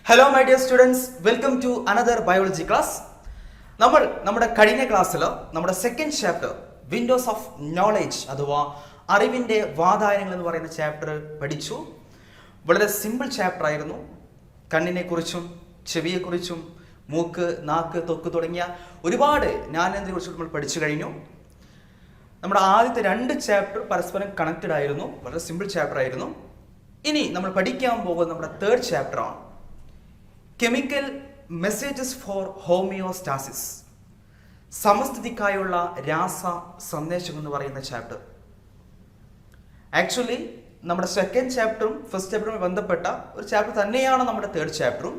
Hello my dear students, welcome to another biology class. നമ്മുടെ കഴിഞ്ഞ ക്ലാസ്സിൽ നമ്മുടെ second chapter Windows of knowledge അഥവാ അറിവിൻ്റെ വാതായനങ്ങൾ എന്ന് പറയുന്ന ചാപ്റ്റർ പഠിച്ചു. വളരെ സിമ്പിൾ ചാപ്റ്റർ ആയിരുന്നു. കണ്ണിനെക്കുറിച്ചും ചെവിയെക്കുറിച്ചും മൂക്ക്, നാക്ക്, ത്വക്ക് തുടങ്ങിയ ഒരുപാട് ജ്ഞാനേന്ദ്രിയെക്കുറിച്ച് നമ്മൾ പഠിച്ചു കഴിഞ്ഞു. നമ്മുടെ ആദ്യത്തെ രണ്ട് ചാപ്റ്റർ പരസ്പരം കണക്റ്റഡ് ആയിരുന്നു. വളരെ സിമ്പിൾ ചാപ്റ്റർ ആയിരുന്നു. ഇനി നമ്മൾ പഠിക്കാൻ പോകുന്നത് നമ്മുടെ തേർഡ് ചാപ്റ്ററാണ്. കെമിക്കൽ മെസ്സേജസ് ഫോർ ഹോമിയോസ്റ്റാസിസ്, സമസ്ഥിതിക്കായുള്ള രാസ സന്ദേശം എന്ന് പറയുന്ന ചാപ്റ്റർ. ആക്ച്വലി നമ്മുടെ സെക്കൻഡ് ചാപ്റ്ററും ഫസ്റ്റ് ചാപ്റ്ററുമായി ബന്ധപ്പെട്ട ഒരു ചാപ്റ്റർ തന്നെയാണ് നമ്മുടെ തേർഡ് ചാപ്റ്ററും.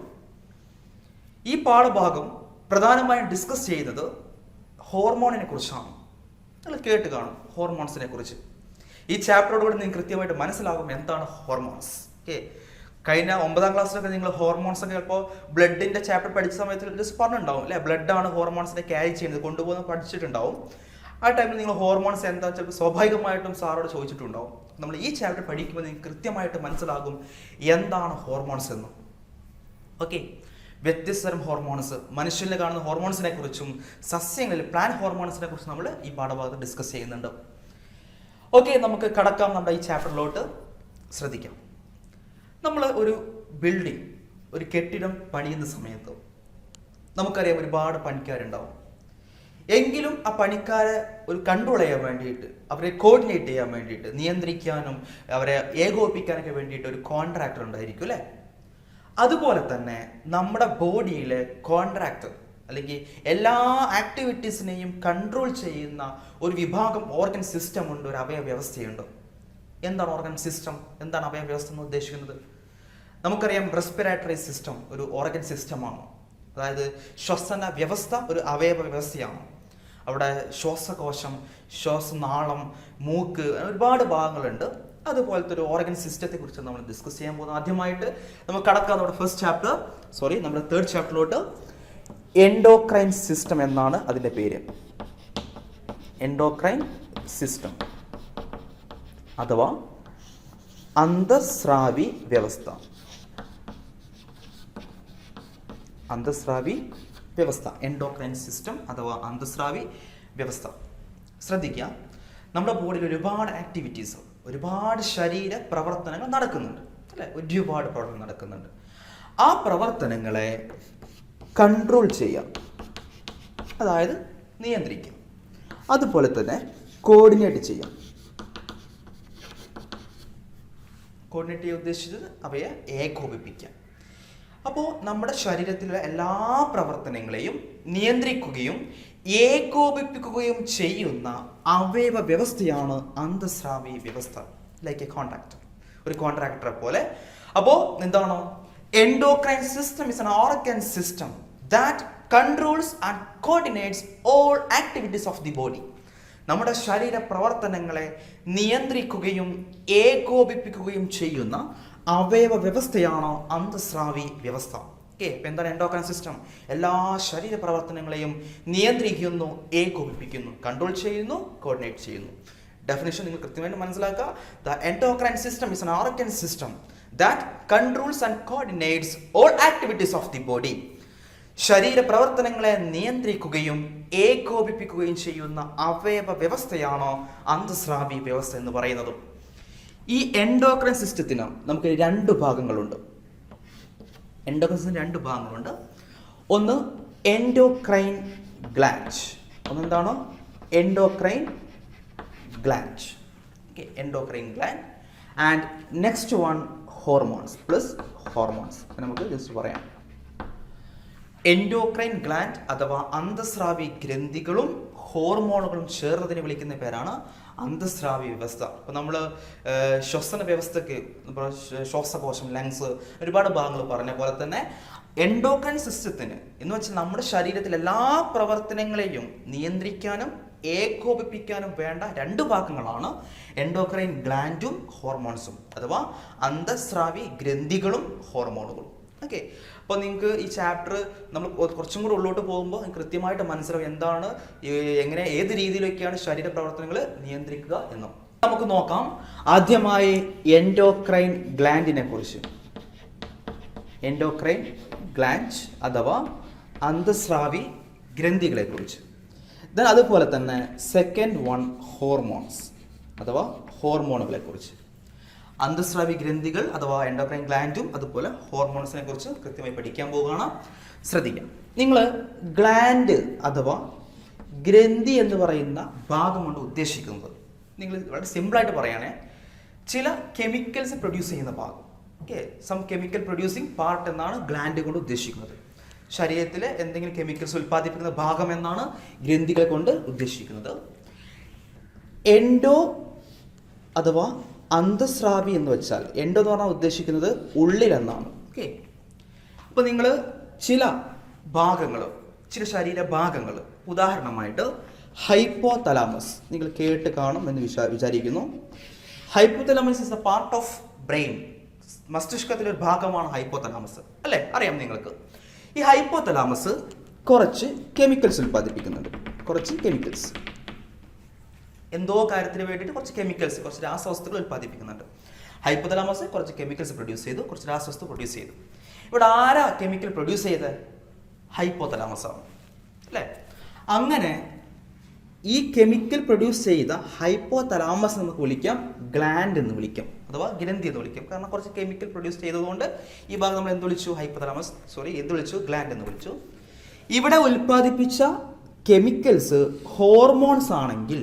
ഈ പാഠഭാഗം പ്രധാനമായും ഡിസ്കസ് ചെയ്യുന്നത് ഹോർമോണിനെ കുറിച്ചാണ്. നിങ്ങൾ കേട്ട് കാണും ഹോർമോൺസിനെ കുറിച്ച്. ഈ ചാപ്റ്ററോടുകൂടി നിങ്ങൾക്ക് കൃത്യമായിട്ട് മനസ്സിലാകും എന്താണ് ഹോർമോൺസ്. ഓക്കെ, കഴിഞ്ഞ 9ാം ക്ലാസ്സിലൊക്കെ നിങ്ങൾ ഹോർമോൺസ് ഒക്കെ ചിലപ്പോൾ ബ്ലഡിൻ്റെ ചാപ്റ്റർ പഠിച്ച സമയത്ത് ജസ്റ്റ് പറഞ്ഞിട്ടുണ്ടാവും അല്ലേ, ബ്ലഡാണ് ഹോർമോൺസിനെ ക്യാരി ചെയ്യുന്നത്, കൊണ്ടുപോകുന്നത് പഠിച്ചിട്ടുണ്ടാവും. ആ ടൈമിൽ നിങ്ങൾ ഹോർമോൺസ് എന്താ ചിലപ്പോൾ സ്വാഭാവികമായിട്ടും സാറോട് ചോദിച്ചിട്ടുണ്ടാവും. നമ്മൾ ഈ ചാപ്റ്റർ പഠിക്കുമ്പോൾ നിങ്ങൾക്ക് കൃത്യമായിട്ട് മനസ്സിലാകും എന്താണ് ഹോർമോൺസ് എന്ന്. ഓക്കെ, വ്യത്യസ്തതരം ഹോർമോൺസ്, മനുഷ്യനിൽ കാണുന്ന ഹോർമോൺസിനെ കുറിച്ചും സസ്യങ്ങളിൽ പ്ലാന്റ് ഹോർമോൺസിനെ കുറിച്ചും നമ്മൾ ഈ പാഠഭാഗത്ത് ഡിസ്കസ് ചെയ്യുന്നുണ്ട്. ഓക്കെ, നമുക്ക് കടക്കാം നമ്മുടെ ഈ ചാപ്റ്ററിലോട്ട്. ശ്രദ്ധിക്കാം. നമ്മൾ ഒരു ബിൽഡിംഗ്, ഒരു കെട്ടിടം പണിയുന്ന സമയത്ത് നമുക്കറിയാം ഒരുപാട് പണിക്കാരുണ്ടാവും. എങ്കിലും ആ പണിക്കാരെ ഒരു കൺട്രോൾ ചെയ്യാൻ വേണ്ടിയിട്ട്, അവരെ കോർഡിനേറ്റ് ചെയ്യാൻ വേണ്ടിയിട്ട്, നിയന്ത്രിക്കാനും അവരെ ഏകോപിപ്പിക്കാനൊക്കെ വേണ്ടിയിട്ട് ഒരു കോൺട്രാക്ടർ ഉണ്ടായിരിക്കും അല്ലേ. അതുപോലെ തന്നെ നമ്മുടെ ബോഡിയിലെ കോൺട്രാക്ടർ അല്ലെങ്കിൽ എല്ലാ ആക്ടിവിറ്റീസിനെയും കൺട്രോൾ ചെയ്യുന്ന ഒരു വിഭാഗം ഓർഗൻ സിസ്റ്റം ഉണ്ട്, ഒരു അവയവ വ്യവസ്ഥയുണ്ട്. എന്താണ് ഓർഗൻ സിസ്റ്റം, എന്താണ് അവയവ വ്യവസ്ഥ എന്ന് ഉദ്ദേശിക്കുന്നത്? നമുക്കറിയാം റെസ്പിറേറ്ററി സിസ്റ്റം ഒരു ഓർഗൻ സിസ്റ്റമാണ്. അതായത് ശ്വസന വ്യവസ്ഥ ഒരു അവയവ വ്യവസ്ഥയാണ്. അവിടെ ശ്വാസകോശം, ശ്വാസനാളം, മൂക്ക്, ഒരുപാട് ഭാഗങ്ങളുണ്ട്. അതുപോലത്തെ ഒരു ഓർഗൻ സിസ്റ്റത്തെ കുറിച്ച് നമ്മൾ ഡിസ്കസ് ചെയ്യാൻ പോകുന്നത്. ആദ്യമായിട്ട് നമുക്ക് കടക്കാം നമ്മുടെ നമ്മുടെ തേർഡ് ചാപ്റ്ററിലോട്ട്. എൻഡോക്രൈൻ സിസ്റ്റം എന്നാണ് അതിൻ്റെ പേര്. എൻഡോക്രൈൻ സിസ്റ്റം അഥവാ അന്തസ്രാവി വ്യവസ്ഥ. അന്തസ്രാവി വ്യവസ്ഥ, എൻഡോക്രൈൻ സിസ്റ്റം അഥവാ അന്തസ്രാവി വ്യവസ്ഥ. ശ്രദ്ധിക്കുക, നമ്മുടെ ബോഡിയിൽ ഒരുപാട് ആക്ടിവിറ്റീസ്, ഒരുപാട് ശരീര പ്രവർത്തനങ്ങൾ നടക്കുന്നുണ്ട് അല്ലേ, ഒരുപാട് പ്രവർത്തനങ്ങൾ നടക്കുന്നുണ്ട്. ആ പ്രവർത്തനങ്ങളെ കൺട്രോൾ ചെയ്യാം, അതായത് നിയന്ത്രിക്കാം. അതുപോലെ തന്നെ കോർഡിനേറ്റ് ചെയ്യാം. കോർഡിനേറ്റ് ചെയ്യാൻ ഉദ്ദേശിച്ചത് അവയെ ഏകോപിപ്പിക്കാം. അപ്പോൾ നമ്മുടെ ശരീരത്തിലെ എല്ലാ പ്രവർത്തനങ്ങളെയും നിയന്ത്രിക്കുകയും ഏകോപിപ്പിക്കുകയും ചെയ്യുന്ന അവയവ വ്യവസ്ഥയാണ് അന്തസ്രാവി വ്യവസ്ഥ. ലൈക്ക് എ കോൺട്രാക്ടർ, ഒരു കോൺട്രാക്ടറെ പോലെ. അപ്പോൾ എന്താണോ, endocrine system is an organ system that controls and coordinates all activities of the body. നമ്മുടെ ശരീര പ്രവർത്തനങ്ങളെ നിയന്ത്രിക്കുകയും ഏകോപിപ്പിക്കുകയും ചെയ്യുന്ന അവയവ വ്യവസ്ഥയാണ് അന്തസ്രാവി വ്യവസ്ഥ. ഓക്കെ, അപ്പം എന്താണ് എൻഡോക്രൈൻ സിസ്റ്റം? എല്ലാ ശരീര പ്രവർത്തനങ്ങളെയും നിയന്ത്രിക്കുന്നു, ഏകോപിപ്പിക്കുന്നു, കൺട്രോൾ ചെയ്യുന്നു, കോർഡിനേറ്റ് ചെയ്യുന്നു. ഡെഫിനിഷൻ നിങ്ങൾ കൃത്യമായിട്ട് മനസ്സിലാക്കുക. The endocrine system is an organ system that controls and coordinates all activities of the body. ശരീര പ്രവർത്തനങ്ങളെ നിയന്ത്രിക്കുകയും ഏകോപിപ്പിക്കുകയും ചെയ്യുന്ന അവയവ വ്യവസ്ഥയാണോ അന്തസ്രാവി വ്യവസ്ഥ എന്ന് പറയുന്നത്. ഈ എൻഡോക്രൈൻ സിസ്റ്റത്തിന് നമുക്ക് രണ്ട് ഭാഗങ്ങളുണ്ട്. എൻഡോക്രൈൻ സിസ്റ്റത്തിന് രണ്ട് ഭാഗങ്ങളുണ്ട്. ഒന്ന് എൻഡോക്രൈൻ ഗ്ലാൻഡ്. ഒന്നെന്താണോ endocrine gland. Okay, endocrine gland. And next one hormones plus hormones. നമുക്ക് ജസ്റ്റ് പറയാം. എൻഡോക്രൈൻ ഗ്ലാൻഡ് അഥവാ അന്തസ്രാവി ഗ്രന്ഥികളും ഹോർമോണുകളും ചേർന്നതിനെ വിളിക്കുന്ന പേരാണ് അന്തസ്രാവി വ്യവസ്ഥ. അപ്പോൾ നമ്മൾ ശ്വസന വ്യവസ്ഥയ്ക്ക് ശ്വാസകോശം, ലങ്സ്, ഒരുപാട് ഭാഗങ്ങൾ പറഞ്ഞ പോലെ തന്നെ എൻഡോക്രൈൻ സിസ്റ്റത്തിന് എന്ന് വെച്ചാൽ നമ്മുടെ ശരീരത്തിലെ എല്ലാ പ്രവർത്തനങ്ങളെയും നിയന്ത്രിക്കാനും ഏകോപിപ്പിക്കാനും വേണ്ട രണ്ട് ഭാഗങ്ങളാണ് എൻഡോക്രൈൻ ഗ്ലാൻഡും ഹോർമോൺസും അഥവാ അന്തസ്രാവി ഗ്രന്ഥികളും ഹോർമോണുകളും. ഓക്കെ, അപ്പോൾ നിങ്ങൾക്ക് ഈ ചാപ്റ്റർ നമ്മൾ കുറച്ചും കൂടെ ഉള്ളോട്ട് പോകുമ്പോൾ നിങ്ങൾക്ക് കൃത്യമായിട്ട് മനസ്സിലാവും എന്താണ്, എങ്ങനെ, ഏത് രീതിയിലൊക്കെയാണ് ശരീര പ്രവർത്തനങ്ങൾ നിയന്ത്രിക്കുക എന്നും നമുക്ക് നോക്കാം. ആദ്യമായി എൻഡോക്രൈൻ ഗ്ലാൻഡിനെ കുറിച്ച്. എൻഡോക്രൈൻ ഗ്ലാൻഡ് അഥവാ അന്തസ്രാവി ഗ്രന്ഥികളെക്കുറിച്ച്. ദെൻ അതുപോലെ തന്നെ സെക്കൻഡ് വൺ ഹോർമോൺസ് അഥവാ ഹോർമോണുകളെക്കുറിച്ച്. അന്തസ്രാവി ഗ്രന്ഥികൾ അഥവാ എൻഡോക്രൈൻ ഗ്ലാൻഡും അതുപോലെ ഹോർമോൺസിനെ കുറിച്ച് കൃത്യമായി പഠിക്കാൻ പോവുകയാണ്. ശ്രദ്ധിക്കാം. നിങ്ങൾ ഗ്ലാൻഡ് അഥവാ ഗ്രന്ഥി എന്ന് പറയുന്ന ഭാഗം കൊണ്ട് ഉദ്ദേശിക്കുന്നത്, നിങ്ങൾ വളരെ സിമ്പിളായിട്ട് പറയുകയാണെ, ചില കെമിക്കൽസ് പ്രൊഡ്യൂസ് ചെയ്യുന്ന ഭാഗം. Okay, some chemical producing part എന്നാണ് ഗ്ലാൻഡ് കൊണ്ട് ഉദ്ദേശിക്കുന്നത്. ശരീരത്തിലെ എന്തെങ്കിലും കെമിക്കൽസ് ഉൽപ്പാദിപ്പിക്കുന്ന ഭാഗം എന്നാണ് ഗ്രന്ഥികളെ കൊണ്ട് ഉദ്ദേശിക്കുന്നത്. എൻഡോ അഥവാ അന്തസ്രാവി എന്ന് വെച്ചാൽ, എൻഡോ എന്ന് പറഞ്ഞാൽ ഉദ്ദേശിക്കുന്നത് ഉള്ളിലെന്നാണ്. ഓക്കെ, അപ്പോൾ നിങ്ങൾ ചില ഭാഗങ്ങൾ, ചില ശരീരഭാഗങ്ങൾ, ഉദാഹരണമായിട്ട് ഹൈപ്പോതലാമസ് നിങ്ങൾ കേട്ട് കാണും എന്ന് വിചാരിക്കുന്നു. Hypothalamus is A part of brain. മസ്തിഷ്കത്തിലെ ഒരു ഭാഗമാണ് ഹൈപ്പോതലാമസ്, അല്ലേ? അറിയാം നിങ്ങൾക്ക്. ഈ ഹൈപ്പോതലാമസ് കുറച്ച് കെമിക്കൽസ് ഉൽപ്പാദിപ്പിക്കുന്നുണ്ട്. കുറച്ച് കെമിക്കൽസ്, എന്തോ കാര്യത്തിന് വേണ്ടിയിട്ട് കുറച്ച് കെമിക്കൽസ്, കുറച്ച് രാസവസ്തുക്കൾ ഉൽപ്പാദിപ്പിക്കുന്നുണ്ട്. ഹൈപ്പോതലാമസ് കുറച്ച് കെമിക്കൽസ് പ്രൊഡ്യൂസ് ചെയ്തു, കുറച്ച് രാസവസ്തു പ്രൊഡ്യൂസ് ചെയ്തു. ഇവിടെ ആരാ കെമിക്കൽ പ്രൊഡ്യൂസ് ചെയ്ത്? ഹൈപ്പോതലാമസ് ആണ്, അല്ലേ? അങ്ങനെ ഈ കെമിക്കൽ പ്രൊഡ്യൂസ് ചെയ്ത ഹൈപ്പോതലാമസ് നമുക്ക് വിളിക്കാം ഗ്ലാൻഡ് എന്ന് വിളിക്കാം, അഥവാ ഗ്രന്ഥി എന്ന് വിളിക്കാം. കാരണം കുറച്ച് കെമിക്കൽ പ്രൊഡ്യൂസ് ചെയ്തതുകൊണ്ട് ഈ ഭാഗം നമ്മൾ എന്ത് വിളിച്ചു? ഹൈപ്പോതലാമസ്, എന്ത് വിളിച്ചു? ഗ്ലാൻഡ് എന്ന് വിളിച്ചു. ഇവിടെ ഉൽപ്പാദിപ്പിച്ച കെമിക്കൽസ് ഹോർമോൺസ് ആണെങ്കിൽ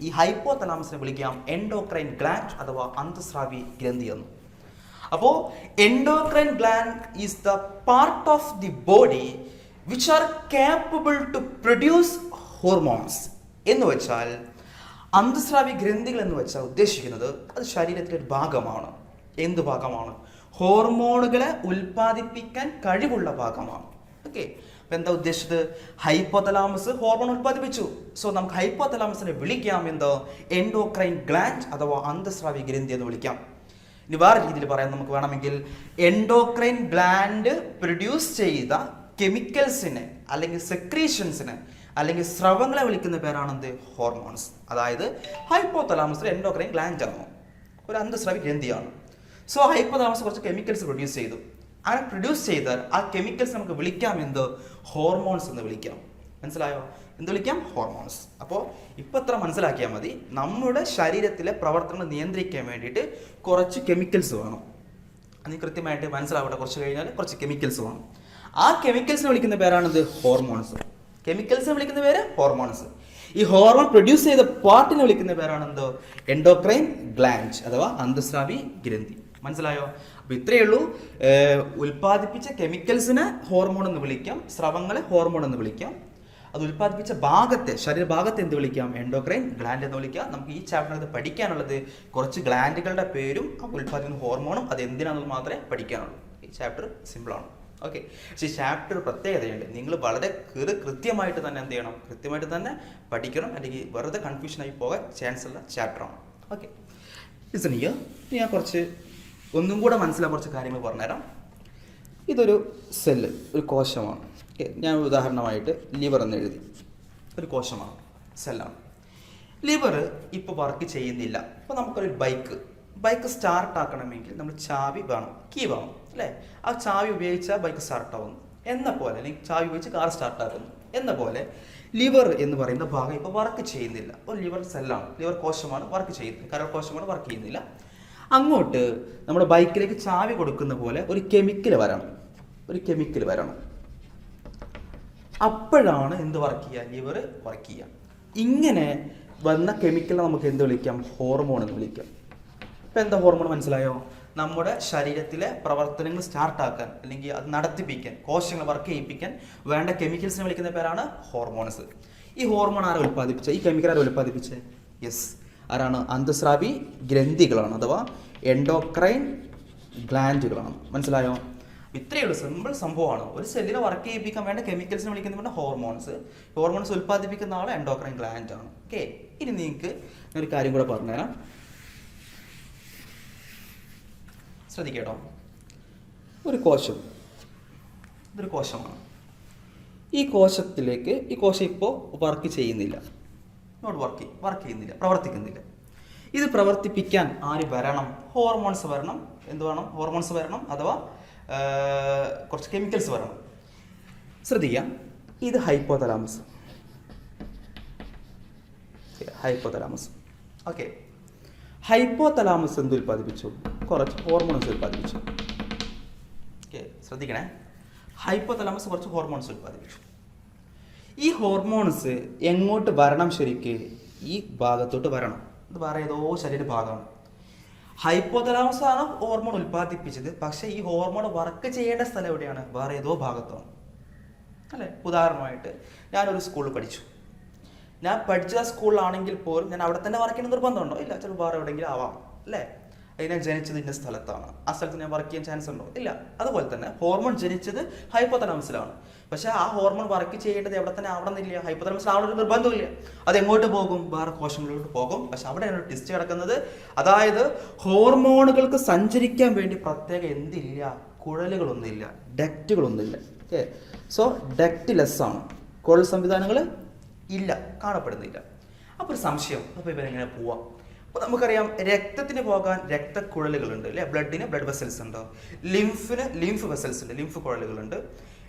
ഈ ഹൈപ്പോതലാമസിനെ വിളിക്കാം എൻഡോക്രൈൻ ഗ്ലാൻഡ് അഥവാ അന്തസ്രാവി ഗ്രന്ഥി എന്ന്. അപ്പോൾ endocrine gland is the part of the body which are capable to produce hormones എന്ന് വെച്ചാൽ, അന്തസ്രാവി ഗ്രന്ഥികൾ എന്ന് വെച്ചാൽ ഉദ്ദേശിക്കുന്നത് അത് ശരീരത്തിലെ ഒരു ഭാഗമാണ്. എന്ത് ഭാഗമാണ്? ഹോർമോണുകളെ ഉൽപ്പാദിപ്പിക്കാൻ കഴിവുള്ള ഭാഗമാണ്. ഓക്കെ, അപ്പം എന്താ ഉദ്ദേശിച്ചത്? Hypothalamus hormone ഉൽപ്പാദിപ്പിച്ചു. സോ നമുക്ക് ഹൈപ്പോതലാമസിനെ വിളിക്കാം എന്തോ? എൻഡോക്രൈൻ ഗ്ലാൻഡ് അഥവാ അന്തസ്രാവി ഗ്രന്ഥി എന്ന് വിളിക്കാം. ഇനി വേറെ രീതിയിൽ പറയാൻ നമുക്ക് വേണമെങ്കിൽ, എൻഡോക്രൈൻ ഗ്ലാൻഡ് പ്രൊഡ്യൂസ് ചെയ്ത കെമിക്കൽസിനെ അല്ലെങ്കിൽ സെക്രീഷൻസിനെ അല്ലെങ്കിൽ സ്രവങ്ങളെ വിളിക്കുന്ന പേരാണെന്ത്? ഹോർമോൺസ്. അതായത് ഹൈപ്പോതലാമസിൽ എൻഡോക്രൈൻ ഗ്ലാൻഡ് ആണ്, ഒരു അന്തസ്രാവി ഗ്രന്ഥിയാണ്. സോ ഹൈപ്പോതലാമസ് കുറച്ച് കെമിക്കൽസ് പ്രൊഡ്യൂസ് ചെയ്തു. അങ്ങനെ പ്രൊഡ്യൂസ് ചെയ്താൽ ആ കെമിക്കൽസ് നമുക്ക് വിളിക്കാം എന്ത്? ഹോർമോൺസ് എന്ന് വിളിക്കാം. മനസ്സിലായോ? എന്ത് വിളിക്കാം? ഹോർമോൺസ്. അപ്പോൾ ഇപ്പം എത്ര മനസ്സിലാക്കിയാൽ മതി, നമ്മുടെ ശരീരത്തിലെ പ്രവർത്തനങ്ങൾ നിയന്ത്രിക്കാൻ വേണ്ടിയിട്ട് കുറച്ച് കെമിക്കൽസ് വേണം. അത് കൃത്യമായിട്ട് മനസ്സിലാവട്ടെ. കുറച്ച് കഴിഞ്ഞാൽ കുറച്ച് കെമിക്കൽസ് വേണം. ആ കെമിക്കൽസിനെ വിളിക്കുന്ന പേരാണെന്ത്? ഹോർമോൺസ്. കെമിക്കൽസിനെ വിളിക്കുന്ന പേര് ഹോർമോൺസ്. ഈ ഹോർമോൺ പ്രൊഡ്യൂസ് ചെയ്ത പാർട്ടിനെ വിളിക്കുന്ന പേരാണെന്തോ? എൻഡോക്രൈൻ ഗ്ലാൻഡ് അഥവാ അന്തസ്രാവി ഗ്രന്ഥി. മനസ്സിലായോ? അപ്പോൾ ഇത്രയേ ഉള്ളൂ. ഉൽപ്പാദിപ്പിച്ച കെമിക്കൽസിനെ ഹോർമോൺ എന്ന് വിളിക്കാം, സ്രവങ്ങളെ ഹോർമോൺ എന്ന് വിളിക്കാം. അത് ഉൽപ്പാദിപ്പിച്ച ഭാഗത്തെ, ശരീരഭാഗത്തെ എന്ത് വിളിക്കാം? എൻഡോക്രൈൻ ഗ്ലാൻഡ് എന്ന് വിളിക്കാം. നമുക്ക് ഈ ചാപ്റ്ററിനകത്ത് പഠിക്കാനുള്ളത് കുറച്ച് ഗ്ലാൻഡുകളുടെ പേരും ഉൽപ്പാദിപ്പിക്കുന്ന ഹോർമോണും അത് എന്തിനാണെന്ന് മാത്രമേ പഠിക്കാനുള്ളൂ. ഈ ചാപ്റ്റർ സിമ്പിളാണ്. ഓക്കെ, പക്ഷേ ഈ ചാപ്റ്റർ പ്രത്യേകതയുണ്ട്. നിങ്ങൾ വളരെ കൃത്യമായിട്ട് തന്നെ എന്ത് ചെയ്യണം? കൃത്യമായിട്ട് തന്നെ പഠിക്കണം, അല്ലെങ്കിൽ വെറുതെ കൺഫ്യൂഷനായി പോകാൻ ചാൻസ് ഉള്ള ചാപ്റ്ററാണ്. ഓക്കെ, ലിസൺ ചെയ്യുക. ഞാൻ കുറച്ച് ഒന്നും കൂടെ മനസ്സിലാക്കാൻ കുറച്ച് കാര്യങ്ങൾ പറഞ്ഞുതരാം. ഇതൊരു സെല്ല്, ഒരു കോശമാണ്. ഞാൻ ഉദാഹരണമായിട്ട് ലിവർ എന്ന് എഴുതി. ഒരു കോശമാണ്, സെല്ലാണ്. ലിവർ ഇപ്പോൾ വർക്ക് ചെയ്യുന്നില്ല. ഇപ്പോൾ നമുക്കൊരു ബൈക്ക് സ്റ്റാർട്ട് ആക്കണമെങ്കിൽ നമ്മൾ ചാവി വേണം, കീ വേണം, അല്ലേ? ആ ചാവി ഉപയോഗിച്ചാൽ ബൈക്ക് സ്റ്റാർട്ട് ആവുന്നു എന്ന പോലെ, അല്ലെങ്കിൽ ചാവി ഉപയോഗിച്ച് കാർ സ്റ്റാർട്ട് ആക്കുന്നു എന്ന പോലെ, ലിവർ എന്ന് പറയുന്ന ഭാഗം ഇപ്പോൾ വർക്ക് ചെയ്യുന്നില്ല. ഒരു ലിവർ സെല്ലാണ്, ലിവർ കോശമാണ്, വർക്ക് ചെയ്യുന്നത്, കരൾ കോശമാണ്, വർക്ക് ചെയ്യുന്നില്ല. അങ്ങോട്ട് നമ്മുടെ ബൈക്കിലേക്ക് ചാവി കൊടുക്കുന്ന പോലെ ഒരു കെമിക്കൽ വരണം. അപ്പോഴാണ് എന്ത് വർക്ക് ചെയ്യുക? ലിവർ വർക്ക് ചെയ്യുക. ഇങ്ങനെ വന്ന കെമിക്കലിനെ നമുക്ക് എന്ത് വിളിക്കാം? ഹോർമോൺ എന്ന് വിളിക്കാം. ഇപ്പം എന്താ ഹോർമോൺ മനസ്സിലായോ? നമ്മുടെ ശരീരത്തിലെ പ്രവർത്തനങ്ങൾ സ്റ്റാർട്ടാക്കാൻ അല്ലെങ്കിൽ അത് നടത്തിപ്പിക്കാൻ, കോശങ്ങൾ വർക്ക് ചെയ്യിപ്പിക്കാൻ വേണ്ട കെമിക്കൽസിനെ വിളിക്കുന്ന പേരാണ് ഹോർമോൺസ്. ഈ ഹോർമോൺ ആരാ ഉൽപ്പാദിപ്പിച്ചത്? ഈ കെമിക്കൽ ആരാ ഉൽപ്പാദിപ്പിച്ചത്? യെസ്, ആരാണ്? അന്തസ്രാവി ഗ്രന്ഥികളാണ്, അഥവാ എൻഡോക്രൈൻ ഗ്ലാൻഡുകളാണ്. മനസ്സിലായോ? ഇത്രയേ ഉള്ളൂ, സിമ്പിൾ സംഭവമാണ്. ഒരു സെല്ലിനെ വർക്ക് ചെയ്യിപ്പിക്കാൻ വേണ്ട കെമിക്കൽസിനെ വിളിക്കുന്ന ഹോർമോൺസ്. ഹോർമോൺസ് ഉൽപ്പാദിപ്പിക്കുന്ന ആൾ എൻഡോക്രൈൻ ഗ്ലാൻഡ് ആണ്. ഓക്കെ, ഇനി നിങ്ങൾക്ക് ഒരു കാര്യം കൂടെ പറഞ്ഞുതരാം, ശ്രദ്ധിക്കേട്ടോ. ഒരു കോശം, ഇതൊരു കോശമാണ്. ഈ കോശം ഇപ്പോൾ വർക്ക് ചെയ്യുന്നില്ല, വർക്ക് ചെയ്യുന്നില്ല, പ്രവർത്തിക്കുന്നില്ല. ഇത് പ്രവർത്തിപ്പിക്കാൻ ആര് വരണം? ഹോർമോൺസ് വരണം. എന്ത് വേണം? ഹോർമോൺസ് വരണം, അഥവാ കുറച്ച് കെമിക്കൽസ് വരണം. ശ്രദ്ധിക്കാം, ഇത് ഹൈപ്പോതലാമസ്. ഹൈപ്പോതലാമസ്. ഓക്കെ, ഹൈപ്പോതലാമസ് എന്ത് ഉൽപ്പാദിപ്പിച്ചു? കുറച്ച് ഹോർമോൺസ് ഉൽപ്പാദിപ്പിച്ചു. ഓക്കെ, ശ്രദ്ധിക്കണേ, ഹൈപ്പോതലാമസ് കുറച്ച് ഹോർമോൺസ് ഉൽപ്പാദിപ്പിച്ചു. ഈ ഹോർമോൺസ് എങ്ങോട്ട് വരണം? ശരിക്ക് ഈ ഭാഗത്തോട്ട് വരണം. ഇത് വേറെ ഏതോ ശരീരഭാഗമാണ്. ഹൈപ്പോതലാമസ് ആണ് ഹോർമോൺ ഉൽപ്പാദിപ്പിച്ചത്, പക്ഷേ ഈ ഹോർമോൺ വർക്ക് ചെയ്യേണ്ട സ്ഥലം എവിടെയാണ്? വേറെ ഏതോ ഭാഗത്താണ്, അല്ലേ? ഉദാഹരണമായിട്ട് ഞാനൊരു സ്കൂളിൽ പഠിച്ചു. ഞാൻ പഠിച്ച സ്കൂളിലാണെങ്കിൽ പോലും ഞാൻ അവിടെ തന്നെ വർക്ക് ചെയ്യുന്ന നിർബന്ധമുണ്ടോ? ഇല്ല. ചിലപ്പോൾ വേറെ എവിടെയെങ്കിലും ആവാം, അല്ലേ? ഞാൻ ജനിച്ചത് ഇന്ന സ്ഥലത്താണ്, ആ സ്ഥലത്ത് ഞാൻ വർക്ക് ചെയ്യാൻ ചാൻസ് ഉണ്ടോ? ഇല്ല. അതുപോലെ തന്നെ ഹോർമോൺ ജനിച്ചത് ഹൈപ്പോതലാമസിലാണ്, പക്ഷേ ആ ഹോർമോൺ വർക്ക് ചെയ്യേണ്ടത് എവിടെ തന്നെ ആവണമെന്നില്ല. ഹൈപ്പോതലാമസിൽ ആവണ ഒരു നിർബന്ധമില്ല. അത് എങ്ങോട്ട് പോകും? വേറെ കോശങ്ങളിലോട്ട് പോകും. പക്ഷെ അവിടെയാണ് ഒരു ടെസ്റ്റ് കിടക്കുന്നത്. അതായത് ഹോർമോണുകൾക്ക് സഞ്ചരിക്കാൻ വേണ്ടി പ്രത്യേക എന്തില്ല? കുഴലുകളൊന്നുമില്ല, ഡക്റ്റുകളൊന്നുമില്ല. ഓക്കെ, സോ ഡക്റ്റ്ലെസ് ആണ്. കുഴൽ സംവിധാനങ്ങൾ ഇല്ല, കാണപ്പെടുന്നില്ല. അപ്പോൾ ഒരു സംശയം, അപ്പോൾ ഇവരെങ്ങനെ പോവാം? അപ്പോൾ നമുക്കറിയാം, രക്തത്തിന് പോകാൻ രക്തക്കുഴലുകളുണ്ട്, അല്ലേ? ബ്ലഡിന് ബ്ലഡ് വെസൽസ് ഉണ്ട്, ലിംഫിന് ലിംഫ് വെസൽസ് ഉണ്ട്, ലിംഫ് കുഴലുകളുണ്ട്.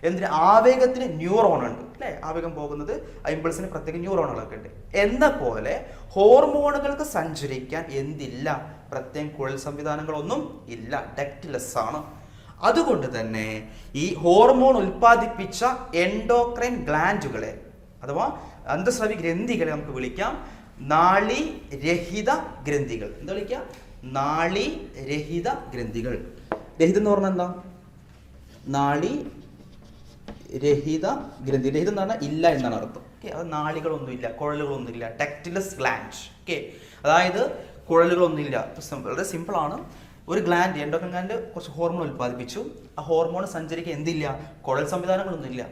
എന്തിന്? ആവേഗത്തിന് ന്യൂറോൺ ഉണ്ട്, അല്ലേ? ആവേഗം പോകുന്നത് ഇമ്പൾസിന് പ്രത്യേക ന്യൂറോണുകളൊക്കെ ഉണ്ട്. എന്ന പോലെ ഹോർമോണുകൾക്ക് സഞ്ചരിക്കാൻ എന്തില്ല? പ്രത്യേക കുഴൽ സംവിധാനങ്ങളൊന്നും ഇല്ല, ഡക്റ്റ്ലെസ് ആണ്. അതുകൊണ്ട് തന്നെ ഈ ഹോർമോൺ ഉൽപ്പാദിപ്പിച്ച എൻഡോക്രൈൻ ഗ്ലാൻഡുകളെ അഥവാ അന്തസ്രവി ഗ്രന്ഥികളെ നമുക്ക് വിളിക്കാം നാളീരഹിത ഗ്രന്ഥികൾ. എന്താ വിളിക്കുക? നാളീരഹിത ഗ്രന്ഥികൾ. രഹിതം എന്ന് പറഞ്ഞാൽ എന്താ? നാളീരഹിത ഗ്രന്ഥി. രഹിതം എന്ന് പറഞ്ഞാൽ ഇല്ല എന്നാണ് അർത്ഥം. ഓക്കെ, അത് നാളികളൊന്നുമില്ല, കുഴലുകളൊന്നുമില്ല, ഡക്റ്റിലസ് ഗ്ലാൻഡ്. ഓക്കെ, അതായത് കുഴലുകളൊന്നുമില്ല. വളരെ സിമ്പിളാണ്. ഒരു ഗ്ലാൻഡ്, എൻഡോക്രൈൻ ഗ്ലാൻഡ് കുറച്ച് ഹോർമോൺ ഉൽപ്പാദിപ്പിച്ചു. ആ ഹോർമോൺ സഞ്ചരിക്കാൻ എന്തില്ല? കുഴൽ സംവിധാനങ്ങളൊന്നുമില്ല,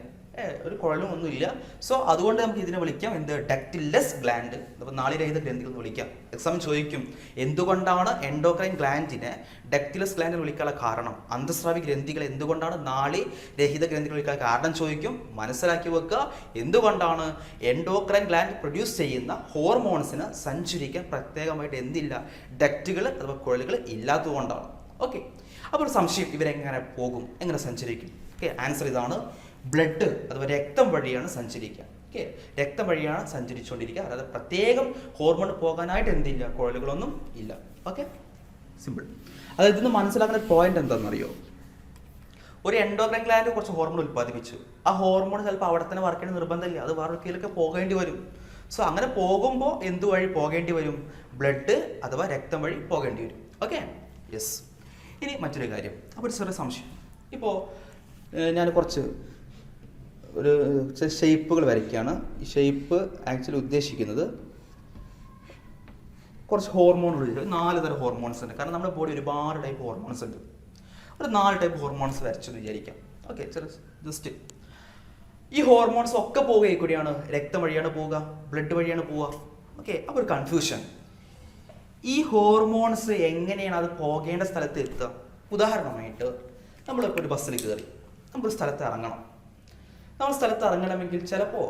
ഒരു കുഴലും ഒന്നുമില്ല. സോ അതുകൊണ്ട് നമുക്ക് ഇതിനെ വിളിക്കാം എന്ത്? ഡക്റ്റിലെസ് ഗ്ലാൻഡ്. അപ്പോൾ നാളീരഹിത ഗ്രന്ഥികൾ എന്ന് വിളിക്കാം. എക്സാം ചോദിക്കും, എന്തുകൊണ്ടാണ് എൻഡോക്രൈൻ ഗ്ലാൻഡിനെ ഡക്റ്റിലെസ് ഗ്ലാൻഡ് വിളിക്കാനുള്ള കാരണം? അന്തസ്രാവി ഗ്രന്ഥികൾ എന്തുകൊണ്ടാണ് നാളീരഹിത ഗ്രന്ഥികൾ വിളിക്കാൻ കാരണം ചോദിക്കും. മനസ്സിലാക്കി വെക്കുക, എന്തുകൊണ്ടാണ്? എൻഡോക്രൈൻ ഗ്ലാൻഡ് പ്രൊഡ്യൂസ് ചെയ്യുന്ന ഹോർമോൺസിന് സഞ്ചരിക്കാൻ പ്രത്യേകമായിട്ട് എന്തില്ല? ഡക്റ്റുകൾ അഥവാ കുഴലുകൾ ഇല്ലാത്തതുകൊണ്ടാണ്. ഓക്കെ, അപ്പോൾ ഒരു സംശയം, ഇവരെങ്ങനെ പോകും, എങ്ങനെ സഞ്ചരിക്കും? ഓക്കെ, ആൻസർ ഇതാണ്. ബ്ലഡ് അഥവാ രക്തം വഴിയാണ് സഞ്ചരിക്കുക. ഓക്കെ, രക്തം വഴിയാണ് സഞ്ചരിച്ചുകൊണ്ടിരിക്കുക. അതായത് പ്രത്യേകം ഹോർമോൺ പോകാനായിട്ട് എന്തില്ല? കുഴലുകളൊന്നും ഇല്ല. Okay, simple. അതായത് ഇതിന് മനസ്സിലാക്കുന്ന പോയിന്റ് എന്താണെന്നറിയോ? ഒരു എൻഡോക്രൈൻ ഗ്ലാൻഡ് കുറച്ച് ഹോർമോൺ ഉൽപ്പാദിപ്പിച്ചു. ആ ഹോർമോൺ ചിലപ്പോൾ അവിടെ തന്നെ വർക്ക് ചെയ്യുന്ന നിർബന്ധമില്ല, അത് വേറെ കീഴിലൊക്കെ പോകേണ്ടി വരും. സോ അങ്ങനെ പോകുമ്പോൾ എന്ത് വഴി പോകേണ്ടി വരും? ബ്ലഡ് അഥവാ രക്തം വഴി പോകേണ്ടി വരും. Okay, yes. ഇനി മറ്റൊരു കാര്യം, അപ്പോൾ ചെറിയ സംശയം. ഇപ്പോൾ ഞാൻ കുറച്ച് ഒരു ഷേപ്പുകൾ വരയ്ക്കുകയാണ്. ഈ ഷേപ്പ് ആക്ച്വലി ഉദ്ദേശിക്കുന്നത് കുറച്ച് ഹോർമോണുകൾ, 4 തരം ഹോർമോൺസ് ഉണ്ട്. കാരണം നമ്മുടെ ബോഡി ഒരുപാട് ടൈപ്പ് ഹോർമോൺസ് ഉണ്ട്. ഒരു 4 ടൈപ്പ് ഹോർമോൺസ് വരച്ചെന്ന് വിചാരിക്കാം. ഓക്കെ, ജസ്റ്റ് ഈ ഹോർമോൺസ് ഒക്കെ പോവുക കൂടിയാണ്, രക്തം വഴിയാണ് പോവുക, ബ്ലഡ് വഴിയാണ് പോവുക. ഓക്കെ, അപ്പോൾ ഒരു കൺഫ്യൂഷൻ, ഈ ഹോർമോൺസ് എങ്ങനെയാണ് അത് പോകേണ്ട സ്ഥലത്ത് എത്തുക? ഉദാഹരണമായിട്ട് നമ്മളിപ്പോൾ ഒരു ബസ്സിൽ കയറി നമ്മളൊരു സ്ഥലത്ത് ഇറങ്ങണം. നമ്മൾ സ്ഥലത്ത് ഇറങ്ങണമെങ്കിൽ ചിലപ്പോൾ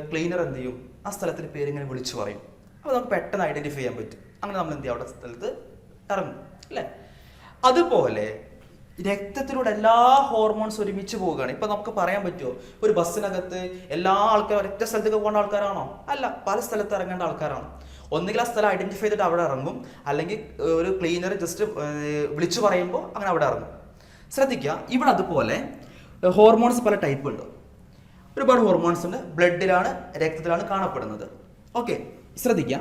ക്ലീനർ എന്ത് ചെയ്യും? ആ സ്ഥലത്തിൻ്റെ പേരിങ്ങനെ വിളിച്ചു പറയും. അപ്പോൾ നമുക്ക് പെട്ടെന്ന് ഐഡൻറ്റിഫൈ ചെയ്യാൻ പറ്റും. അങ്ങനെ നമ്മൾ എന്ത് ചെയ്യും? അവിടെ സ്ഥലത്ത് ഇറങ്ങും, അല്ലേ? അതുപോലെ രക്തത്തിലൂടെ എല്ലാ ഹോർമോൺസ് ഒരുമിച്ച് പോവുകയാണ്. ഇപ്പം നമുക്ക് പറയാൻ പറ്റുമോ ഒരു ബസ്സിനകത്ത് എല്ലാ ആൾക്കാരും ഒരൊറ്റ സ്ഥലത്തേക്ക് പോകേണ്ട ആൾക്കാരാണോ? അല്ല, പല സ്ഥലത്ത് ഇറങ്ങേണ്ട ആൾക്കാരാണ്. ഒന്നുകിൽ ആ സ്ഥലം ഐഡൻറ്റിഫൈ ചെയ്തിട്ട് അവിടെ ഇറങ്ങും, അല്ലെങ്കിൽ ഒരു ക്ലീനർ ജസ്റ്റ് വിളിച്ചു പറയുമ്പോൾ അങ്ങനെ അവിടെ ഇറങ്ങും. ശ്രദ്ധിക്കുക, ഇവിടെ അതുപോലെ ഹോർമോൺസ് പല ടൈപ്പ് ഉണ്ട്. ഒരുപാട് ഹോർമോൺസ് ഉണ്ട്. ബ്ലഡിലാണ്, രക്തത്തിലാണ് കാണപ്പെടുന്നത്. ഓക്കെ, ശ്രദ്ധിക്കുക,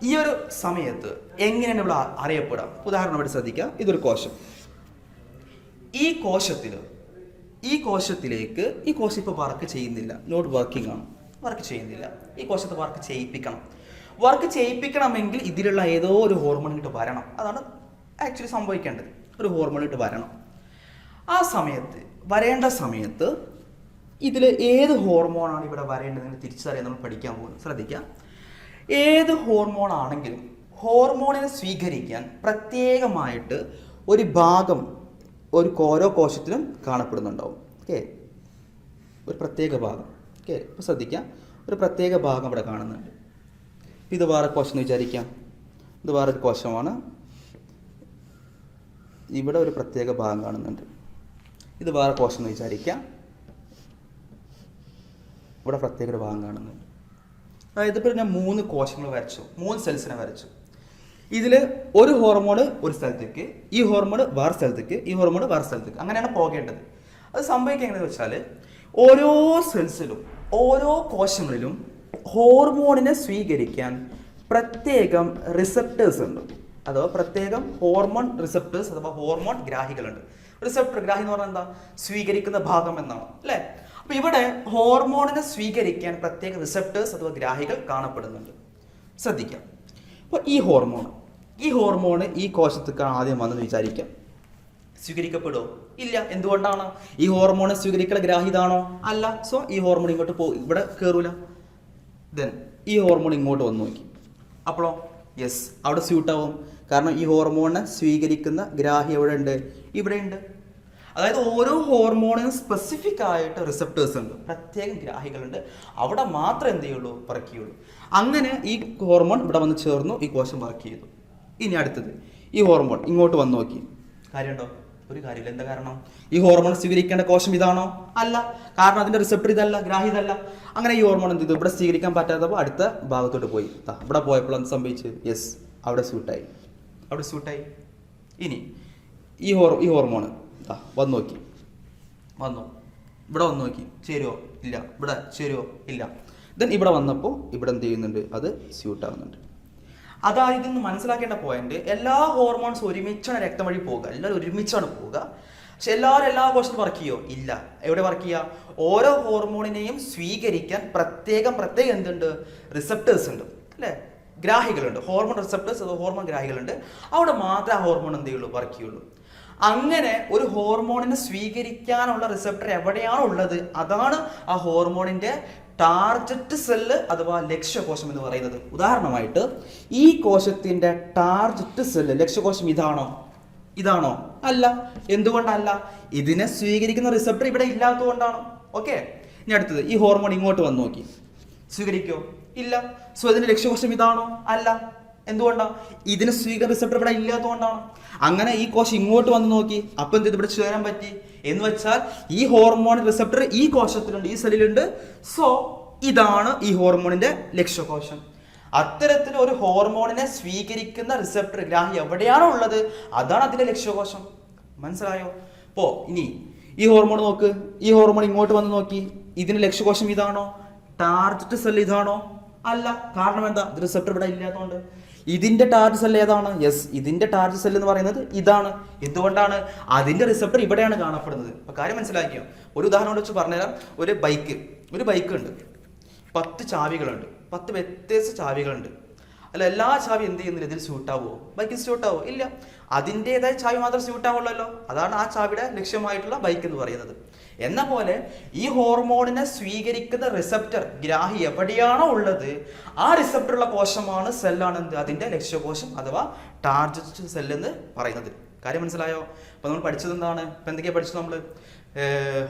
ഈ ഒരു സമയത്ത് എങ്ങനെയാണ് ഇവിടെ അറിയപ്പെടുക? ഉദാഹരണമായിട്ട് ശ്രദ്ധിക്കുക, ഇതൊരു കോശം. ഈ കോശത്തിലേക്ക് ഈ കോശം ഇപ്പോൾ വർക്ക് ചെയ്യുന്നില്ല, നോട്ട് വർക്കിംഗ് ആണ്, വർക്ക് ചെയ്യുന്നില്ല. ഈ കോശത്തെ വർക്ക് ചെയ്യിപ്പിക്കണം. വർക്ക് ചെയ്യിപ്പിക്കണമെങ്കിൽ ഇതിലുള്ള ഏതോ ഒരു ഹോർമോൺ ഇട്ട് വരണം. അതാണ് ആക്ച്വലി സംഭവിക്കേണ്ടത്. ഒരു ഹോർമോൺ ഇട്ട് വരണം. ആ സമയത്ത് വരേണ്ട സമയത്ത് ഇതിൽ ഏത് ഹോർമോണാണ് ഇവിടെ വരേണ്ടതെന്ന് തിരിച്ചറിയാൻ നമ്മൾ പഠിക്കാൻ പോകുന്നത്. ശ്രദ്ധിക്കുക, ഏത് ഹോർമോൺ ആണെങ്കിലും ഹോർമോണിനെ സ്വീകരിക്കാൻ പ്രത്യേകമായിട്ട് ഒരു ഭാഗം ഓരോ കോശത്തിലും കാണപ്പെടുന്നുണ്ടാവും. ഓക്കെ, ഒരു പ്രത്യേക ഭാഗം. ഓക്കെ, ഇപ്പോൾ ശ്രദ്ധിക്കാം, ഒരു പ്രത്യേക ഭാഗം ഇവിടെ കാണുന്നുണ്ട്. ഇത് വേറെ കോശം എന്ന് വിചാരിക്കാം. ഇത് വേറൊരു കോശമാണ്. ഇവിടെ ഒരു പ്രത്യേക ഭാഗം കാണുന്നുണ്ട്. ഇത് വേറെ കോശം എന്ന് വിചാരിക്കാം. ഇവിടെ പ്രത്യേക ഒരു ഭാഗം കാണുന്നുണ്ട്. അതായത് ഇപ്പോൾ ഞാൻ 3 കോശങ്ങൾ വരച്ചു, 3 സെൽസിനെ വരച്ചു. ഇതിൽ ഒരു ഹോർമോൺ ഒരു സ്ഥലത്തേക്ക്, ഈ ഹോർമോൺ വേറെ സ്ഥലത്തേക്ക്, ഈ ഹോർമോൺ വേറെ സ്ഥലത്തേക്ക്, അങ്ങനെയാണ് പോകേണ്ടത്. അത് സംഭവിക്കുക എങ്ങനെയെന്ന് വെച്ചാൽ ഓരോ സെൽസിലും ഓരോ കോശങ്ങളിലും ഹോർമോണിനെ സ്വീകരിക്കാൻ പ്രത്യേകം റിസപ്റ്റേഴ്സ് ഉണ്ട്, അഥവാ പ്രത്യേകം ഹോർമോൺ റിസപ്റ്റേഴ്സ് അഥവാ ഹോർമോൺ ഗ്രാഹികളുണ്ട്. റിസപ്റ്റർ ഗ്രാഹി എന്ന് പറഞ്ഞാൽ എന്താ? സ്വീകരിക്കുന്ന ഭാഗം എന്നാണ് അല്ലേ? അപ്പൊ ഇവിടെ ഹോർമോണിനെ സ്വീകരിക്കാൻ പ്രത്യേക റിസപ്റ്റേഴ്സ് അഥവാ ഗ്രാഹികൾ കാണപ്പെടുന്നുണ്ട്. ശ്രദ്ധിക്കാം. അപ്പോൾ ഈ ഹോർമോൺ ഈ കോശത്തേക്കാണ് ആദ്യം വന്നെന്ന് വിചാരിക്കാം. സ്വീകരിക്കപ്പെടുമോ? ഇല്ല. എന്തുകൊണ്ടാണ്? ഈ ഹോർമോണെ സ്വീകരിക്കൽ ഗ്രാഹിതാണോ? അല്ല. സോ ഈ ഹോർമോൺ ഇങ്ങോട്ട് ഇവിടെ കയറൂല. ദെൻ ഈ ഹോർമോൺ ഇങ്ങോട്ട് വന്നു നോക്കി, അപ്പോഴോ യെസ്, അവിടെ സ്യൂട്ടാവും. കാരണം ഈ ഹോർമോണിനെ സ്വീകരിക്കുന്ന ഗ്രാഹി എവിടെ ഉണ്ട്? ഇവിടെ ഉണ്ട്. അതായത് ഓരോ ഹോർമോണിനും സ്പെസിഫിക് ആയിട്ട് റിസപ്റ്റേഴ്സ് ഉണ്ട്, പ്രത്യേകം ഗ്രാഹികളുണ്ട്. അവിടെ മാത്രം എന്ത് ചെയ്യുള്ളൂ? വർക്ക് ചെയ്യുള്ളൂ. അങ്ങനെ ഈ ഹോർമോൺ ഇവിടെ വന്ന് ചേർന്നു, ഈ കോശം വർക്ക് ചെയ്തു. ഇനി അടുത്തത് ഈ ഹോർമോൺ ഇങ്ങോട്ട് വന്ന് നോക്കി, കാര്യമുണ്ടോ? ഒരു കാര്യമില്ല. എന്താ കാരണം? ഈ ഹോർമോൺ സ്വീകരിക്കേണ്ട കോശം ഇതാണോ? അല്ല. കാരണം അതിന്റെ റിസപ്റ്റർ ഇതല്ല, ഗ്രാഹി ഇതല്ല. അങ്ങനെ ഈ ഹോർമോൺ എന്ത് ചെയ്തു? ഇവിടെ സ്വീകരിക്കാൻ പറ്റാത്തപ്പോൾ അടുത്ത ഭാഗത്തോട്ട് പോയി. ഇവിടെ പോയപ്പോൾ എന്ത് സംഭവിച്ചു? യെസ്, അവിടെ സ്യൂട്ടായി. ഇനി ഈ ഹോർമോൺ വന്നു നോക്കി, ഇവിടെ വന്നു നോക്കി, ചേരുവോ? ഇല്ല. ഇവിടെ ചേരുവോ? ഇല്ല. ദെൻ ഇവിടെ വന്നപ്പോൾ ഇവിടെ എന്ത് ചെയ്യുന്നുണ്ട്? അത് സ്യൂട്ട് ആവുന്നുണ്ട്. അതായത് ഇന്ന് മനസ്സിലാക്കേണ്ട പോയിന്റ്, എല്ലാ ഹോർമോൺസ് ഒരുമിച്ചാണ് രക്തം വഴി പോവുക, എല്ലാവരും ഒരുമിച്ചാണ് പോവുക. പക്ഷെ എല്ലാവരും എല്ലാ കോശത്തും വർക്ക് ചെയ്യോ? ഇല്ല. എവിടെ വർക്ക് ചെയ്യുക? ഓരോ ഹോർമോണിനെയും സ്വീകരിക്കാൻ പ്രത്യേകം എന്തുണ്ട്? റിസപ്റ്റേഴ്സ് ഉണ്ട് അല്ലേ? ഗ്രാഹികളുണ്ട്. ഹോർമോൺ റിസപ്റ്റേഴ്സ് അതോ ഹോർമോൺ ഗ്രാഹികളുണ്ട്. അവിടെ മാത്രമേ ആ ഹോർമോൺ എന്ത് ചെയ്യുള്ളൂ? വർക്ക് ചെയ്യുള്ളൂ. അങ്ങനെ ഒരു ഹോർമോണിനെ സ്വീകരിക്കാനുള്ള റിസപ്റ്റർ എവിടെയാണോ ഉള്ളത്, അതാണ് ആ ഹോർമോണിന്റെ ടാർഗറ്റ് സെല്ല് അഥവാ ലക്ഷ്യകോശം എന്ന് പറയുന്നത്. ഉദാഹരണമായിട്ട് ഈ കോശത്തിന്റെ ടാർഗറ്റ് സെല്ല് ലക്ഷ്യകോശം ഇതാണോ? അല്ല. എന്തുകൊണ്ടല്ല? ഇതിനെ സ്വീകരിക്കുന്ന റിസപ്റ്റർ ഇവിടെ ഇല്ലാത്തതുകൊണ്ടാണ്. ഓക്കെ. ഇനി അടുത്തത് ഈ ഹോർമോൺ ഇങ്ങോട്ട് വന്ന് നോക്കി, സ്വീകരിക്കോ? ഇല്ല. സോ ഇതിന്റെ ലക്ഷ്യകോശം ഇതാണോ? അല്ല. എന്തുകൊണ്ടാണ്? ഇതിന് സ്വീകരണ റിസപ്റ്റർ ഇവിടെ ഇല്ലാത്തതുകൊണ്ടാണ്. അങ്ങനെ ഈ കോശം ഇങ്ങോട്ട് വന്ന് നോക്കി, അപ്പൊ എന്ത് ഇവിടെ ചേരാൻ പറ്റി എന്ന് വെച്ചാൽ ഈ ഹോർമോൺ റിസപ്റ്റർ ഈ കോശത്തിലുണ്ട്, ഈ സെല്ലിലുണ്ട്. സോ ഇതാണ് ഈ ഹോർമോണിന്റെ ലക്ഷ്യകോശം. അത്തരത്തിൽ ഒരു ഹോർമോണിനെ സ്വീകരിക്കുന്ന റിസപ്റ്റർ ഗ്രാഹി എവിടെയാണോ ഉള്ളത്, അതാണ് അതിന്റെ ലക്ഷ്യകോശം. മനസ്സിലായോ? അപ്പോ ഇനി ഈ ഹോർമോൺ നോക്ക്, ഈ ഹോർമോൺ ഇങ്ങോട്ട് വന്ന് നോക്കി, ഇതിന്റെ ലക്ഷ്യകോശം ഇതാണോ? ടാർഗറ്റ് സെൽ ഇതാണോ? അല്ല. കാരണം എന്താ? ഇത് റിസപ്റ്റർ ഇവിടെ ഇല്ലാത്തതുകൊണ്ട്. ഇതിന്റെ ടാർഗറ്റ് സെൽ ഏതാണ്? യെസ്, ഇതിന്റെ ടാർഗറ്റ് സെൽ എന്ന് പറയുന്നത് ഇതാണ്. എന്തുകൊണ്ടാണ്? അതിന്റെ റിസപ്റ്റർ ഇവിടെയാണ് കാണപ്പെടുന്നത്. അപ്പൊ കാര്യം മനസ്സിലാക്കിയോ? ഒരു ഉദാഹരണം വെച്ച് പറഞ്ഞുതരാം. ഒരു ബൈക്ക് ഉണ്ട്, 10 ചാവികളുണ്ട്, 10 വ്യത്യസ്ത ചാവികളുണ്ട്. അല്ല, എല്ലാ ചാവി എന്ത് ചെയ്യുന്നില്ല? ഇതിൽ സ്യൂട്ടാവോ? ബൈക്കിൽ സ്യൂട്ടാവോ? ഇല്ല. അതിൻ്റെതായ ചാവി മാത്രം സ്യൂട്ടാവുള്ളല്ലോ. അതാണ് ആ ചാവിയുടെ ലക്ഷ്യമായിട്ടുള്ള ബൈക്ക് എന്ന് പറയുന്നത്. എന്ന പോലെ ഈ ഹോർമോണിനെ സ്വീകരിക്കുന്ന റിസപ്റ്റർ ഗ്രാഹി എവിടെയാണോ ഉള്ളത്, ആ റിസപ്റ്ററുള്ള കോശമാണ് സെല്ലാണ് എന്ത്? അതിന്റെ ലക്ഷ്യകോശം അഥവാ ടാർഗറ്റ് സെൽ എന്ന് പറയുന്നത്. കാര്യം മനസ്സിലായോ? അപ്പൊ നമ്മൾ പഠിച്ചത് എന്താണ്? ഇപ്പൊ എന്തൊക്കെയാ പഠിച്ചത് നമ്മൾ?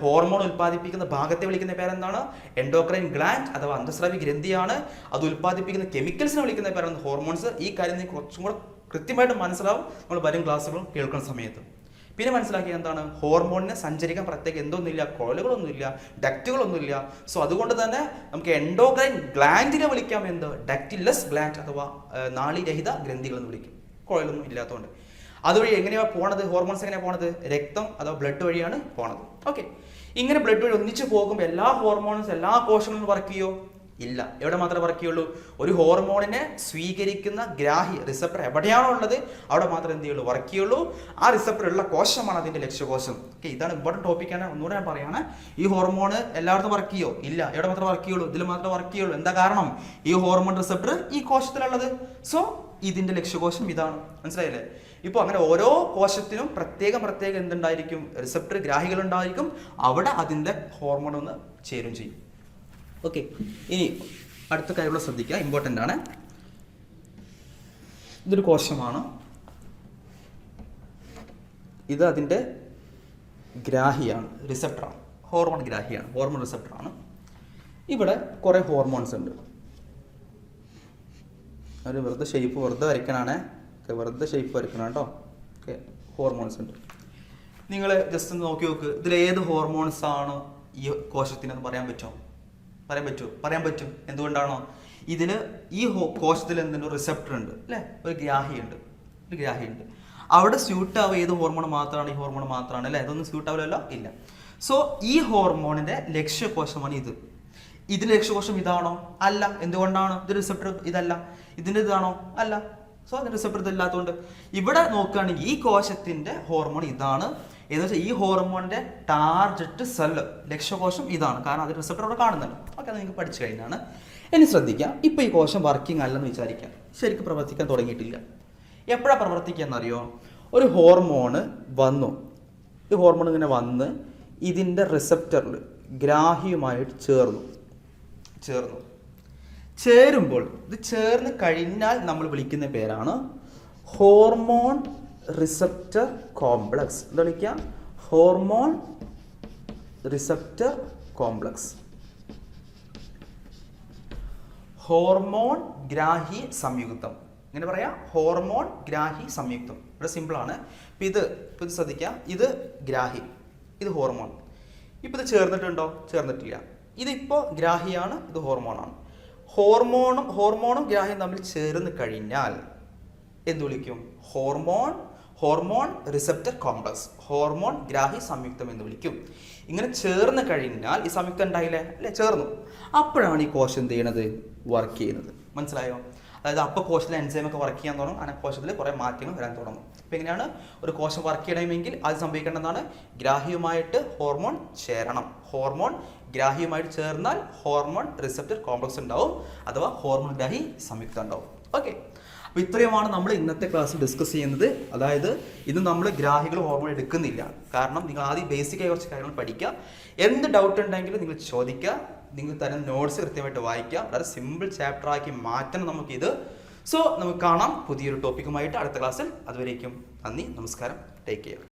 ഹോർമോൺ ഉൽപ്പാദിപ്പിക്കുന്ന ഭാഗത്തെ വിളിക്കുന്ന പേരെന്താണ്? എൻഡോക്രൈൻ ഗ്ലാൻഡ് അഥവാ അന്തസ്രാവി ഗ്രന്ഥിയാണ്. അത് ഉൽപ്പാദിപ്പിക്കുന്ന കെമിക്കൽസിനെ വിളിക്കുന്ന പേരാണ് ഹോർമോൺസ്. ഈ കാര്യം കുറച്ചും കൂടെ കൃത്യമായിട്ട് മനസ്സിലാവും നമ്മൾ വരും ക്ലാസ്സുകളും കേൾക്കുന്ന സമയത്ത്. പിന്നെ മനസ്സിലാക്കിയത് എന്താണ്? ഹോർമോണിനെ സഞ്ചരിക്കാൻ പ്രത്യേക എന്തൊന്നുമില്ല, കുഴലുകളൊന്നുമില്ല, ഡക്റ്റുകളൊന്നുമില്ല. സോ അതുകൊണ്ട് തന്നെ നമുക്ക് എൻഡോക്രൈൻ ഗ്ലാൻഡിനെ വിളിക്കാം എന്ത്? ഡക്റ്റിലെസ് ഗ്ലാൻഡ് അഥവാ നാളീരഹിത ഗ്രന്ഥികൾ എന്ന് വിളിക്കും, കുഴലൊന്നും ഇല്ലാത്തതുകൊണ്ട്. അതുവഴി എങ്ങനെയാ പോണത്? ഹോർമോൺസ് എങ്ങനെയാ പോണത്? രക്തം അഥവാ ബ്ലഡ് വഴിയാണ് പോണത്. ഓക്കെ. ഇങ്ങനെ ബ്ലഡ് വഴി ഒന്നിച്ച് പോകുമ്പോൾ എല്ലാ ഹോർമോൺസ് എല്ലാ കോശങ്ങളും വർക്ക് ചെയ്യോ? ഇല്ല. എവിടെ മാത്രമേ വർക്ക് ചെയ്യുള്ളൂ? ഒരു ഹോർമോണിനെ സ്വീകരിക്കുന്ന ഗ്രാഹി റിസപ്റ്റർ എവിടെയാണോ ഉള്ളത് അവിടെ മാത്രമേ എന്ത് ചെയ്യുള്ളൂ? വർക്ക് ചെയ്യുള്ളൂ. ആ റിസപ്റ്റർ ഉള്ള കോശമാണ് അതിന്റെ ലക്ഷ്യകോശം. ഓക്കെ, ഇതാണ് ഇമ്പോർട്ടൻറ്റ് ടോപ്പിക്കാണ്. ഒന്നുകൂടെ ഞാൻ പറയാണ്. ഈ ഹോർമോൺ എല്ലായിടത്തും വർക്ക് ചെയ്യോ? ഇല്ല. എവിടെ മാത്രമേ വർക്ക് ചെയ്യുള്ളൂ? ഇതിൽ മാത്രമേ വർക്ക് ചെയ്യുള്ളൂ. എന്താ കാരണം? ഈ ഹോർമോൺ റിസപ്റ്റർ ഈ കോശത്തിലുള്ളത്. സോ ഇതിന്റെ ലക്ഷ്യകോശം ഇതാണ്. മനസ്സിലായില്ലേ? ഇപ്പോൾ അങ്ങനെ ഓരോ കോശത്തിനും പ്രത്യേകം എന്തുണ്ടായിരിക്കും? റിസപ്റ്റർ ഗ്രാഹികൾ ഉണ്ടായിരിക്കും. അവിടെ അതിന്റെ ഹോർമോൺ ഒന്ന് ചേരും ചെയ്യും. ഓക്കെ. ഇനി അടുത്ത കാര്യങ്ങൾ ശ്രദ്ധിക്കുക, ഇമ്പോർട്ടൻ്റ് ആണ്. ഇതൊരു കോശമാണ്, ഇത് അതിൻ്റെ ഗ്രാഹിയാണ്, റിസപ്റ്ററാണ്, ഹോർമോൺ ഗ്രാഹിയാണ്, ഹോർമോൺ റിസപ്റ്ററാണ്. ഇവിടെ കുറേ ഹോർമോൺസ് ഉണ്ട്. ഒരു വെറുതെ ഷേപ്പ് വെറുതെ വരയ്ക്കണാണേ. ഓക്കെ, വെറുതെ ഷേപ്പ് വരയ്ക്കണം കേട്ടോ. ഓക്കെ, ഹോർമോൺസ് ഉണ്ട്. നിങ്ങൾ ജസ്റ്റ് ഒന്ന് നോക്കി നോക്ക്, ഇതിലേത് ഹോർമോൺസ് ആണ് ഈ കോശത്തിനെന്ന് പറയാൻ പറ്റുമോ? പറയാൻ പറ്റും. എന്തുകൊണ്ടാണോ? ഇതിൽ ഈ കോശത്തിൽ എന്തെങ്കിലും റിസപ്റ്റർ ഉണ്ട് അല്ലേ, ഒരു ഗ്രാഹിയുണ്ട്. അവിടെ സ്യൂട്ട് ആവുക ഏത് ഹോർമോൺ മാത്രമാണ്? ഈ ഹോർമോൺ മാത്രമാണ് അല്ലേ? ഇതൊന്നും സ്യൂട്ട് ആവില്ലല്ലോ, ഇല്ല. സോ ഈ ഹോർമോണിന്റെ ലക്ഷ്യകോശമാണ് ഇത്. ഇതിന്റെ ലക്ഷ്യകോശം ഇതാണോ? അല്ല. എന്തുകൊണ്ടാണ്? ഇത് റിസപ്റ്റർ ഇതല്ല. ഇതിന്റെ ഇതാണോ? അല്ല. സോ അതിന്റെ റിസപ്റ്റർ ഇതല്ലാത്തതുകൊണ്ട് ഇവിടെ നോക്കുകയാണെങ്കിൽ ഈ കോശത്തിന്റെ ഹോർമോൺ ഇതാണ് എന്ന് വെച്ചാൽ ഈ ഹോർമോണിന്റെ ടാർഗറ്റ് സെല്ല് ലക്ഷ്യകോശം ഇതാണ്. കാരണം അതിന്റെ റിസപ്റ്റർ അവിടെ കാണുന്നല്ലോ. ഓക്കെ, അത് നിങ്ങൾക്ക് പഠിച്ചു കഴിഞ്ഞാണ്. ഇനി ശ്രദ്ധിക്കാം, ഇപ്പൊ ഈ കോശം വർക്കിംഗ് അല്ലെന്ന് വിചാരിക്കാം, ശരിക്കും പ്രവർത്തിക്കാൻ തുടങ്ങിയിട്ടില്ല. എപ്പോഴാണ് പ്രവർത്തിക്കുക എന്നറിയോ? ഒരു ഹോർമോണ് വന്നു, ഈ ഹോർമോൺ ഇങ്ങനെ വന്ന് ഇതിന്റെ റിസപ്റ്ററിൽ ഗ്രാഹിയുമായിട്ട് ചേരുമ്പോൾ ഇത് ചേർന്ന് കഴിഞ്ഞാൽ നമ്മൾ വിളിക്കുന്ന പേരാണ് ഹോർമോൺ റിസപ്റ്റർ കോംപ്ലക്സ്. എന്താ വിളിക്കുക? Hormone receptor complex. ഹോർമോൺ ഗ്രാഹി സംയുക്തം. ഇങ്ങനെ പറയാം, ഹോർമോൺ ഗ്രാഹി സംയുക്തം. ഇവിടെ സിമ്പിളാണ്. ഇപ്പം ഇത് ശ്രദ്ധിക്കുക, ഇത് ഗ്രാഹി, ഇത് ഹോർമോൺ. ഇപ്പം ഇത് ചേർന്നിട്ടുണ്ടോ? ചേർന്നിട്ടില്ല. ഇതിപ്പോൾ ഗ്രാഹിയാണ്, ഇത് ഹോർമോണാണ്. ഹോർമോണും ഗ്രാഹിയും തമ്മിൽ ചേർന്ന് കഴിഞ്ഞാൽ എന്ത് വിളിക്കും? ഹോർമോൺ റിസപ്റ്റർ കോംപ്ലക്സ്, ഹോർമോൺ ഗ്രാഹി സംയുക്തം എന്ന് വിളിക്കും. ഇങ്ങനെ ചേർന്ന് കഴിഞ്ഞാൽ ഈ സംയുക്തം ഉണ്ടായില്ലേ അല്ലേ? ചേർന്നു. അപ്പോഴാണ് ഈ കോശം എന്ത് ചെയ്യണത്? വർക്ക് ചെയ്യുന്നത്. മനസ്സിലായോ? അതായത് അപ്പോൾ കോശത്തിലെ എൻസൈമൊക്കെ വർക്ക് ചെയ്യാൻ തുടങ്ങും, അങ്ങനെ കോശത്തിൽ കുറേ മാറ്റങ്ങൾ വരാൻ തുടങ്ങും. അപ്പോൾ എങ്ങനെയാണ് ഒരു കോശം വർക്ക് ചെയ്യണമെങ്കിൽ അത് സംഭവിക്കേണ്ടതാണ്? ഗ്രാഹിയുമായിട്ട് ഹോർമോൺ ചേരണം. ഹോർമോൺ ഗ്രാഹിയുമായിട്ട് ചേർന്നാൽ ഹോർമോൺ റിസപ്റ്റർ കോംപ്ലക്സ് ഉണ്ടാവും, അഥവാ ഹോർമോൺ ഗ്രാഹി സംയുക്തം ഉണ്ടാവും. ഓക്കെ, അപ്പോൾ ഇത്രയുമാണ് നമ്മൾ ഇന്നത്തെ ക്ലാസ്സിൽ ഡിസ്കസ് ചെയ്യുന്നത്. അതായത് ഇത് നമ്മൾ ഗ്രാഹികൾ ഹോർമോൺ എടുക്കുന്നില്ല. കാരണം നിങ്ങൾ ആദ്യം ബേസിക്കായ കുറച്ച് കാര്യങ്ങൾ പഠിക്കുക. എന്ത് ഡൗട്ട് ഉണ്ടെങ്കിലും നിങ്ങൾ ചോദിക്കുക. നിങ്ങൾ തരുന്ന നോട്ട്സ് കൃത്യമായിട്ട് വായിക്കുക. വളരെ സിമ്പിൾ ചാപ്റ്റർ ആക്കി മാറ്റണം നമുക്കിത്. സോ നമുക്ക് കാണാം പുതിയൊരു ടോപ്പിക്കുമായിട്ട് അടുത്ത ക്ലാസ്സിൽ. അതുവരേക്കും നന്ദി, നമസ്കാരം, ടേക്ക് കെയർ.